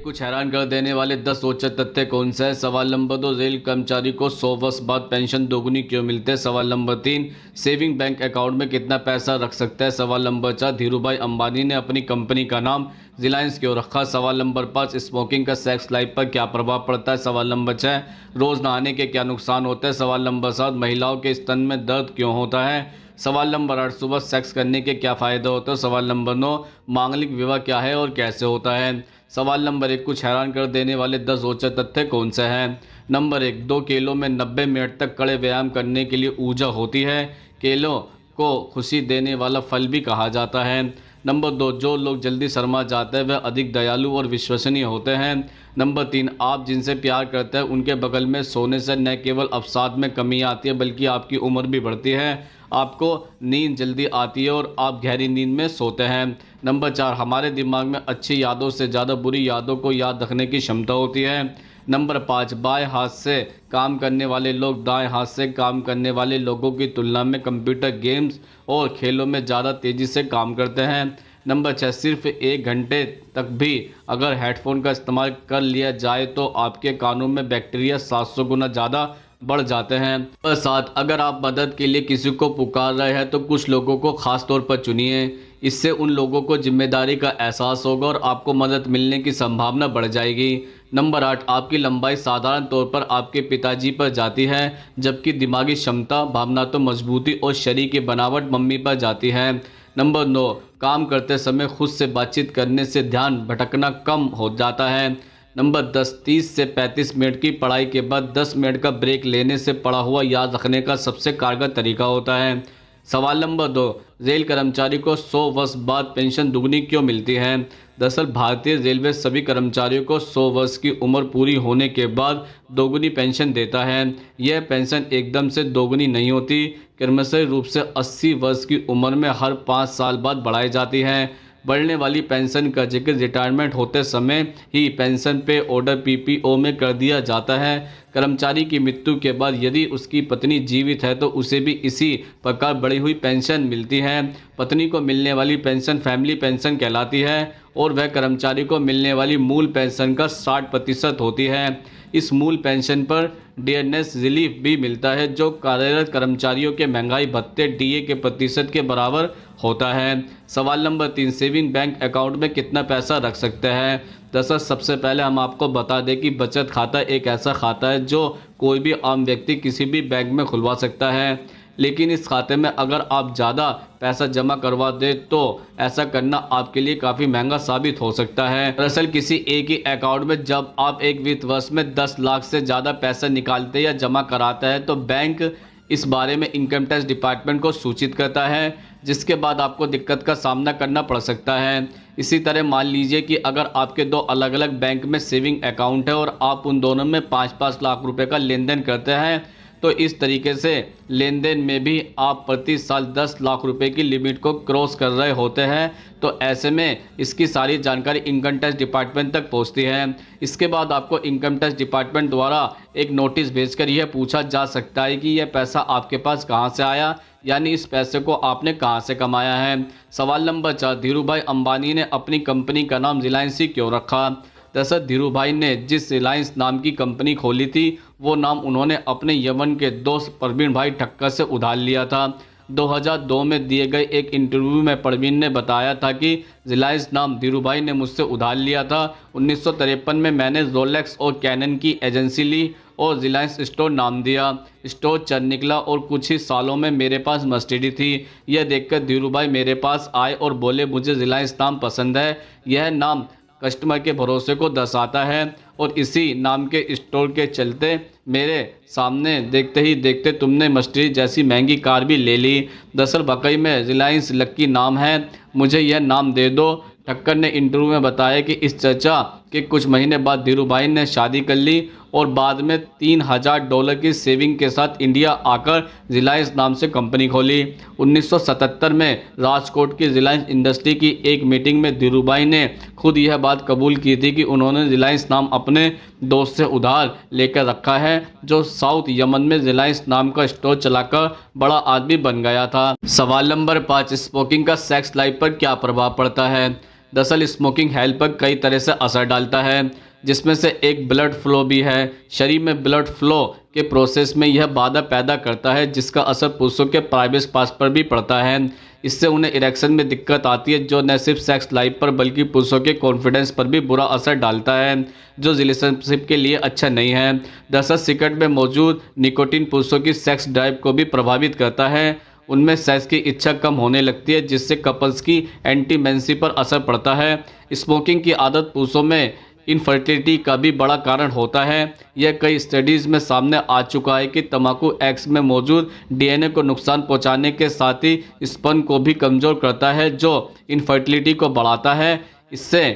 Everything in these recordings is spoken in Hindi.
कुछ हैरान कर देने वाले 10 रोचक तथ्य कौन से हैं? सवाल नंबर 2, रेल कर्मचारी को 100 वर्ष बाद पेंशन दोगुनी क्यों मिलते हैं? सवाल नंबर 3, सेविंग बैंक अकाउंट में कितना पैसा रख सकता है? सवाल नंबर 4, धीरूभाई अंबानी ने अपनी कंपनी का नाम रिलायंस क्यों रखा? सवाल नंबर 5, स्मोकिंग का सेक्स लाइफ पर क्या प्रभाव पड़ता है? सवाल नंबर 6, रोज नहाने के क्या नुकसान होते हैं? सवाल नंबर 7, महिलाओं के स्तन में दर्द क्यों होता है? सवाल नंबर 8, सुबह सेक्स करने के क्या फ़ायदे होते हैं? सवाल नंबर 9, मांगलिक विवाह क्या है और कैसे होता है? सवाल नंबर 1, कुछ हैरान कर देने वाले 10 रोचक तथ्य कौन से हैं? नंबर 1, 2 केलों में 90 मिनट तक कड़े व्यायाम करने के लिए ऊर्जा होती है। केलों को खुशी देने वाला फल भी कहा जाता है। नंबर 2, जो लोग जल्दी शर्मा जाते हैं वह अधिक दयालु और विश्वसनीय होते हैं। नंबर 3, आप जिनसे प्यार करते हैं उनके बगल में सोने से न केवल अवसाद में कमी आती है बल्कि आपकी उम्र भी बढ़ती है। आपको नींद जल्दी आती है और आप गहरी नींद में सोते हैं। नंबर 4, हमारे दिमाग में अच्छी यादों से ज़्यादा बुरी यादों को याद रखने की क्षमता होती है। नंबर 5, बाएं हाथ से काम करने वाले लोग दाएं हाथ से काम करने वाले लोगों की तुलना में कंप्यूटर गेम्स और खेलों में ज़्यादा तेज़ी से काम करते हैं। नंबर 6, सिर्फ 1 घंटे तक भी अगर हेडफोन का इस्तेमाल कर लिया जाए तो आपके कानों में बैक्टीरिया 700 गुना ज़्यादा बढ़ जाते हैं। नंबर 7, अगर आप मदद के लिए किसी को पुकार रहे हैं तो कुछ लोगों को खास तौर पर चुनिए। इससे उन लोगों को जिम्मेदारी का एहसास होगा और आपको मदद मिलने की संभावना बढ़ जाएगी। नंबर 8, आपकी लंबाई साधारण तौर पर आपके पिताजी पर जाती है जबकि दिमागी क्षमता, भावनात्मक मजबूती और शरीर की बनावट मम्मी पर जाती है। नंबर 9, काम करते समय खुद से बातचीत करने से ध्यान भटकना कम हो जाता है। नंबर 10, 30 से 35 मिनट की पढ़ाई के बाद 10 मिनट का ब्रेक लेने से पढ़ा हुआ याद रखने का सबसे कारगर तरीका होता है। सवाल नंबर 2, रेल कर्मचारी को 100 वर्ष बाद पेंशन दुगनी क्यों मिलती है? दरअसल भारतीय रेलवे सभी कर्मचारियों को 100 वर्ष की उम्र पूरी होने के बाद दोगुनी पेंशन देता है। यह पेंशन एकदम से दोगुनी नहीं होती, क्रमशः रूप से 80 वर्ष की उम्र में हर 5 साल बाद बढ़ाई जाती है। बढ़ने वाली पेंशन का जिक्र रिटायरमेंट होते समय ही पेंशन पे ऑर्डर पीपीओ में कर दिया जाता है। कर्मचारी की मृत्यु के बाद यदि उसकी पत्नी जीवित है तो उसे भी इसी प्रकार बढ़ी हुई पेंशन मिलती है। पत्नी को मिलने वाली पेंशन फैमिली पेंशन कहलाती है और वह कर्मचारी को मिलने वाली मूल पेंशन का 60% होती है। इस मूल पेंशन पर डियरनेस रिलीफ भी मिलता है जो कार्यरत कर्मचारियों के महंगाई भत्ते डीए के प्रतिशत के बराबर होता है। सवाल नंबर 3, सेविंग बैंक अकाउंट में कितना पैसा रख सकते हैं? दरअसल सबसे पहले हम आपको बता दें कि बचत खाता एक ऐसा खाता है जो कोई भी आम व्यक्ति किसी भी बैंक में खुलवा सकता है, लेकिन इस खाते में अगर आप ज़्यादा पैसा जमा करवा दे तो ऐसा करना आपके लिए काफ़ी महंगा साबित हो सकता है। दरअसल किसी एक ही अकाउंट में जब आप एक वित्त वर्ष में 10 लाख से ज़्यादा पैसा निकालते या जमा कराता है तो बैंक इस बारे में इनकम टैक्स डिपार्टमेंट को सूचित करता है, जिसके बाद आपको दिक्कत का सामना करना पड़ सकता है। इसी तरह मान लीजिए कि अगर आपके 2 अलग अलग बैंक में सेविंग अकाउंट है और आप उन दोनों में 5-5 लाख रुपए का लेन देन करते हैं तो इस तरीके से लेन देन में भी आप प्रति साल 10 लाख रुपए की लिमिट को क्रॉस कर रहे होते हैं। तो ऐसे में इसकी सारी जानकारी इनकम टैक्स डिपार्टमेंट तक पहुंचती है। इसके बाद आपको इनकम टैक्स डिपार्टमेंट द्वारा एक नोटिस भेजकर यह पूछा जा सकता है कि यह पैसा आपके पास कहां से आया, यानी इस पैसे को आपने कहां से कमाया है। सवाल नंबर 4, धीरूभाई अंबानी ने अपनी कंपनी का नाम रिलायंस ही क्यों रखा? दरअसल धीरूभाई ने जिस रिलायंस नाम की कंपनी खोली थी वो नाम उन्होंने अपने यमन के दोस्त प्रवीण भाई ठक्कर से उधार लिया था। 2002 में दिए गए एक इंटरव्यू में प्रवीण ने बताया था कि रिलायंस नाम धीरूभाई ने मुझसे उधार लिया था। 1953 में मैंने रोलेक्स और कैनन की एजेंसी ली और रिलायंस स्टोर नाम दिया। स्टोर चल निकला और कुछ ही सालों में मेरे पास मर्सिडीज थी। यह देखकर धीरूभाई मेरे पास आए और बोले मुझे रिलायंस नाम पसंद है, यह नाम कस्टमर के भरोसे को दर्शाता है और इसी नाम के स्टोर के चलते मेरे सामने देखते ही देखते तुमने मर्सिडीज जैसी महंगी कार भी ले ली। दरअसल वाकई में रिलायंस लक्की नाम है, मुझे यह नाम दे दो। ठक्कर ने इंटरव्यू में बताया कि इस चर्चा के कुछ महीने बाद धीरूभाई ने शादी कर ली और बाद में $3000 की सेविंग के साथ इंडिया आकर रिलायंस नाम से कंपनी खोली। 1977 में राजकोट की रिलायंस इंडस्ट्री की एक मीटिंग में धीरूभाई ने खुद यह बात कबूल की थी कि उन्होंने रिलायंस नाम अपने दोस्त से उधार लेकर रखा है जो साउथ यमन में रिलायंस नाम का स्टोर चलाकर बड़ा आदमी बन गया था। सवाल नंबर 5, स्मोकिंग का सेक्स लाइफ पर क्या प्रभाव पड़ता है? दरअसल स्मोकिंग हेल्थ पर कई तरह से असर डालता है, जिसमें से एक ब्लड फ्लो भी है। शरीर में ब्लड फ्लो के प्रोसेस में यह बाधा पैदा करता है, जिसका असर पुरुषों के प्राइवेट पार्ट्स पर भी पड़ता है। इससे उन्हें इरेक्शन में दिक्कत आती है, जो न सिर्फ सेक्स लाइफ पर बल्कि पुरुषों के कॉन्फिडेंस पर भी बुरा असर डालता है, जो रिलेशनशिप के लिए अच्छा नहीं है। दरअसल सिगरेट में मौजूद निकोटीन पुरुषों की सेक्स ड्राइव को भी प्रभावित करता है। उनमें सेक्स की इच्छा कम होने लगती है, जिससे कपल्स की इंटीमेसी पर असर पड़ता है। स्मोकिंग की आदत पुरुषों में इनफर्टिलिटी का भी बड़ा कारण होता है। यह कई स्टडीज़ में सामने आ चुका है कि तंबाकू एग्स में मौजूद डीएनए को नुकसान पहुंचाने के साथ ही स्पर्म को भी कमज़ोर करता है, जो इनफर्टिलिटी को बढ़ाता है। इससे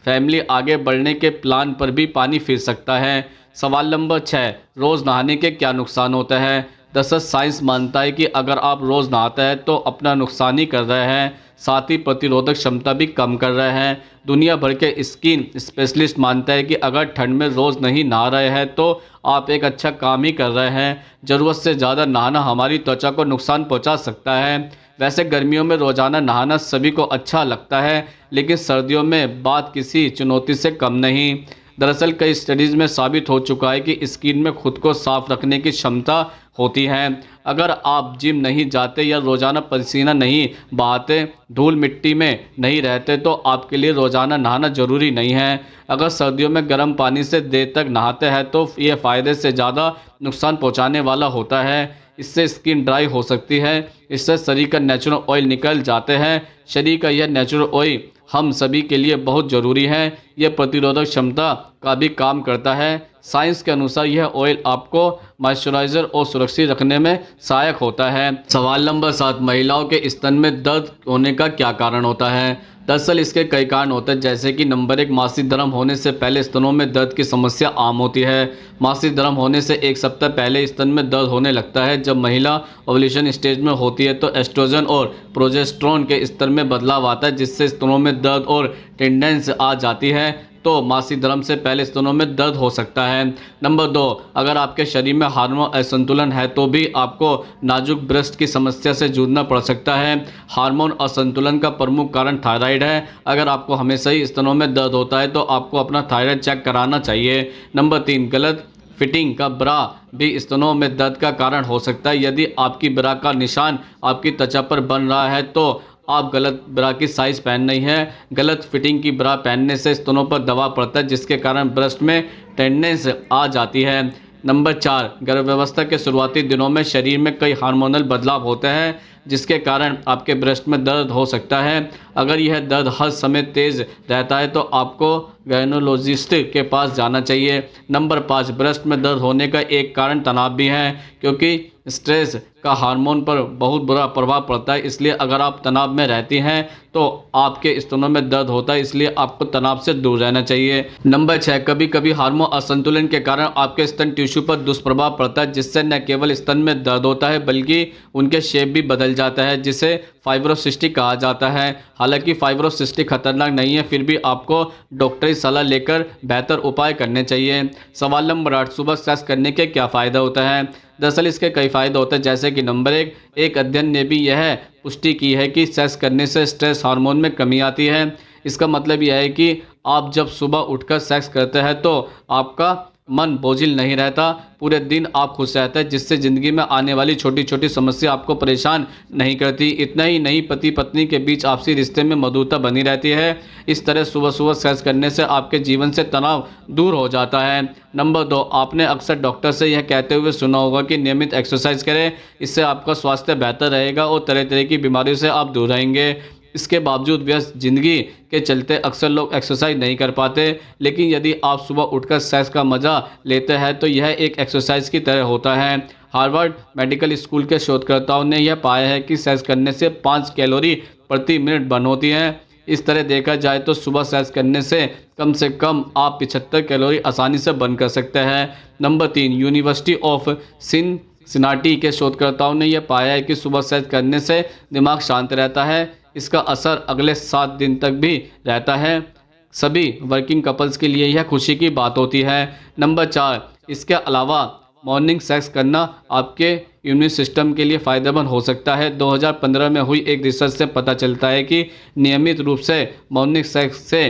फैमिली आगे बढ़ने के प्लान पर भी पानी फिर सकता है। सवाल नंबर 6, रोज़ नहाने के क्या नुकसान होता है? दरअसल साइंस मानता है कि अगर आप रोज़ नहाते हैं तो अपना नुकसान ही कर रहे हैं, साथ ही प्रतिरोधक क्षमता भी कम कर रहे हैं। दुनिया भर के स्किन स्पेशलिस्ट मानते हैं कि अगर ठंड में रोज़ नहीं नहा रहे हैं तो आप एक अच्छा काम ही कर रहे हैं। ज़रूरत से ज़्यादा नहाना हमारी त्वचा को नुकसान पहुंचा सकता है। वैसे गर्मियों में रोज़ाना नहाना सभी को अच्छा लगता है, लेकिन सर्दियों में बात किसी चुनौती से कम नहीं। दरअसल कई स्टडीज़ में साबित हो चुका है कि स्किन में खुद को साफ रखने की क्षमता होती है। अगर आप जिम नहीं जाते या रोज़ाना पसीना नहीं बहाते, धूल मिट्टी में नहीं रहते, तो आपके लिए रोज़ाना नहाना ज़रूरी नहीं है। अगर सर्दियों में गर्म पानी से देर तक नहाते हैं तो यह फ़ायदे से ज़्यादा नुकसान पहुंचाने वाला होता है। इससे स्किन ड्राई हो सकती है, इससे शरीर का नेचुरल ऑयल निकल जाते हैं। शरीर का यह नेचुरल ऑयल हम सभी के लिए बहुत ज़रूरी है। यह प्रतिरोधक क्षमता का भी काम करता है। साइंस के अनुसार यह ऑयल आपको मॉइस्चराइजर और सुरक्षित रखने में सहायक होता है। सवाल नंबर 7, महिलाओं के स्तन में दर्द होने का क्या कारण होता है? दरअसल इसके कई कारण होते हैं, जैसे कि नंबर 1, मासिक धर्म होने से पहले स्तनों में दर्द की समस्या आम होती है। मासिक धर्म होने से 1 सप्ताह पहले स्तन में दर्द होने लगता है। जब महिला ओव्यूलेशन स्टेज में होती है तो एस्ट्रोजन और प्रोजेस्टेरोन के स्तर में बदलाव आता है, जिससे स्तनों में दर्द और टेंडेंस आ जाती है। तो मासिक धर्म से पहले स्तनों में दर्द हो सकता है। नंबर 2, अगर आपके शरीर में हार्मोन असंतुलन है तो भी आपको नाजुक ब्रेस्ट की समस्या से जूझना पड़ सकता है। हार्मोन असंतुलन का प्रमुख कारण थायराइड है। अगर आपको हमेशा ही स्तनों में दर्द होता है तो आपको अपना थायराइड चेक कराना चाहिए। नंबर 3, गलत फिटिंग का ब्रा भी स्तनों में दर्द का कारण हो सकता है। यदि आपकी ब्रा का निशान आपकी त्वचा पर बन रहा है तो आप गलत ब्रा की साइज़ पहन नहीं है। गलत फिटिंग की ब्रा पहनने से स्तनों पर दबाव पड़ता है, जिसके कारण ब्रेस्ट में टेंडेंस आ जाती है। नंबर 4, गर्भावस्था के शुरुआती दिनों में शरीर में कई हार्मोनल बदलाव होते हैं, जिसके कारण आपके ब्रेस्ट में दर्द हो सकता है। अगर यह दर्द हर समय तेज़ रहता है तो आपको गायनोलॉजिस्ट के पास जाना चाहिए। नंबर 5, ब्रेस्ट में दर्द होने का एक कारण तनाव भी है, क्योंकि स्ट्रेस का हार्मोन पर बहुत बुरा प्रभाव पड़ता है। इसलिए अगर आप तनाव में रहती हैं तो आपके स्तनों में दर्द होता है, इसलिए आपको तनाव से दूर रहना चाहिए। नंबर 6, कभी कभी हार्मोन असंतुलन के कारण आपके स्तन टिश्यू पर दुष्प्रभाव पड़ता है, जिससे न केवल स्तन में दर्द होता है बल्कि उनके शेप भी बदल जाता है, जिसे फाइब्रोसिस्टिक कहा जाता है। हालांकि फाइब्रोसिस्टिक खतरनाक नहीं है, फिर भी आपको डॉक्टरी सलाह लेकर बेहतर उपाय करने चाहिए। सवाल नंबर 8, सुबह सेक्स करने के क्या फ़ायदा होता है? दरअसल इसके कई फ़ायदे होते हैं, जैसे कि नंबर 1, एक अध्ययन ने भी यह पुष्टि की है कि सेक्स करने से स्ट्रेस हार्मोन में कमी आती है। इसका मतलब यह है कि आप जब सुबह उठकर सेक्स करते हैं तो आपका मन बोझिल नहीं रहता, पूरे दिन आप खुश रहते हैं, जिससे ज़िंदगी में आने वाली छोटी छोटी समस्या आपको परेशान नहीं करती। इतना ही नहीं, पति पत्नी के बीच आपसी रिश्ते में मधुरता बनी रहती है। इस तरह सुबह सुबह सेक्स करने से आपके जीवन से तनाव दूर हो जाता है। नंबर 2, आपने अक्सर डॉक्टर से यह कहते हुए सुना होगा कि नियमित एक्सरसाइज करें, इससे आपका स्वास्थ्य बेहतर रहेगा और तरह तरह की बीमारियों से आप दूर रहेंगे। इसके बावजूद व्यस्त जिंदगी के चलते अक्सर लोग एक्सरसाइज नहीं कर पाते, लेकिन यदि आप सुबह उठकर सेक्स का मज़ा लेते हैं तो यह एक एक्सरसाइज की तरह होता है। हार्वर्ड मेडिकल स्कूल के शोधकर्ताओं ने यह पाया है कि सेक्स करने से 5 कैलोरी प्रति मिनट बर्न होती हैं। इस तरह देखा जाए तो सुबह सेक्स करने से कम आप 75 कैलोरी आसानी से बर्न कर सकते हैं। नंबर 3, यूनिवर्सिटी ऑफ सिनाटी के शोधकर्ताओं ने यह पाया है कि सुबह सेक्स करने से दिमाग शांत रहता है। इसका असर अगले 7 दिन तक भी रहता है। सभी वर्किंग कपल्स के लिए यह खुशी की बात होती है। नंबर 4, इसके अलावा मॉर्निंग सेक्स करना आपके इम्यून सिस्टम के लिए फ़ायदेमंद हो सकता है। 2015 में हुई एक रिसर्च से पता चलता है कि नियमित रूप से मॉर्निंग सेक्स से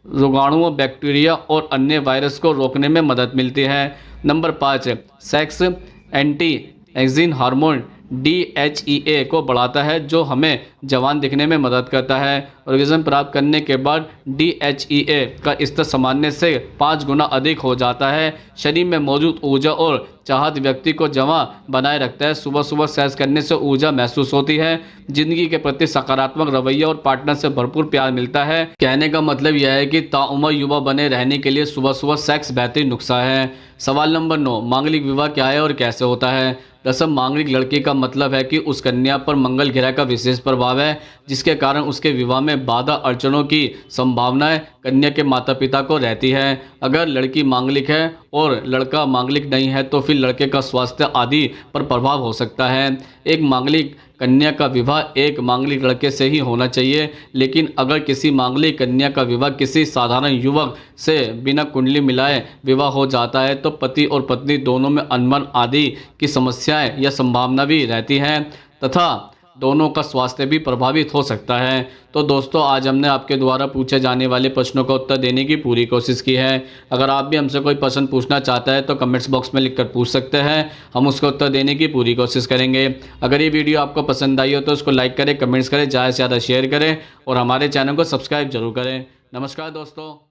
रोगाणुओं, बैक्टीरिया और अन्य वायरस को रोकने में मदद मिलती है। Number 5, sex anti ageing hormone DHEA को बढ़ाता है, जो हमें जवान दिखने में मदद करता है। ऑर्गेज्म प्राप्त करने के बाद DHEA का स्तर सामान्य से 5 गुना अधिक हो जाता है। शरीर में मौजूद ऊर्जा और चाहत व्यक्ति को जवां बनाए रखता है। सुबह सुबह सैर करने से ऊर्जा महसूस होती है, जिंदगी के प्रति सकारात्मक रवैया और पार्टनर से भरपूर प्यार मिलता है। कहने का मतलब यह है कि ताउम्र युवा बने रहने के लिए सुबह सुबह सेक्स बेहतरीन नुस्खा है। सवाल नंबर 9, मांगलिक विवाह क्या है और कैसे होता है? दरअसल मांगलिक लड़की का मतलब है कि उस कन्या पर मंगल ग्रह का विशेष प्रभाव है, जिसके कारण उसके विवाह में बाधा अड़चनों की संभावनाएं कन्या के माता पिता को रहती है। अगर लड़की मांगलिक है और लड़का मांगलिक नहीं है तो फिर लड़के का स्वास्थ्य आदि पर प्रभाव हो सकता है। एक मांगलिक कन्या का विवाह एक मांगलिक लड़के से ही होना चाहिए, लेकिन अगर किसी मांगलिक कन्या का विवाह किसी साधारण युवक से बिना कुंडली मिलाए विवाह हो जाता है तो पति और पत्नी दोनों में अनबन आदि की समस्याएं या संभावना भी रहती हैं तथा दोनों का स्वास्थ्य भी प्रभावित हो सकता है। तो दोस्तों, आज हमने आपके द्वारा पूछे जाने वाले प्रश्नों का उत्तर देने की पूरी कोशिश की है। अगर आप भी हमसे कोई प्रश्न पूछना चाहता है तो कमेंट्स बॉक्स में लिखकर पूछ सकते हैं, हम उसका उत्तर देने की पूरी कोशिश करेंगे। अगर ये वीडियो आपको पसंद आई हो तो उसको लाइक करें, कमेंट्स करें, ज़्यादा से ज़्यादा शेयर करें और हमारे चैनल को सब्सक्राइब जरूर करें। नमस्कार दोस्तों।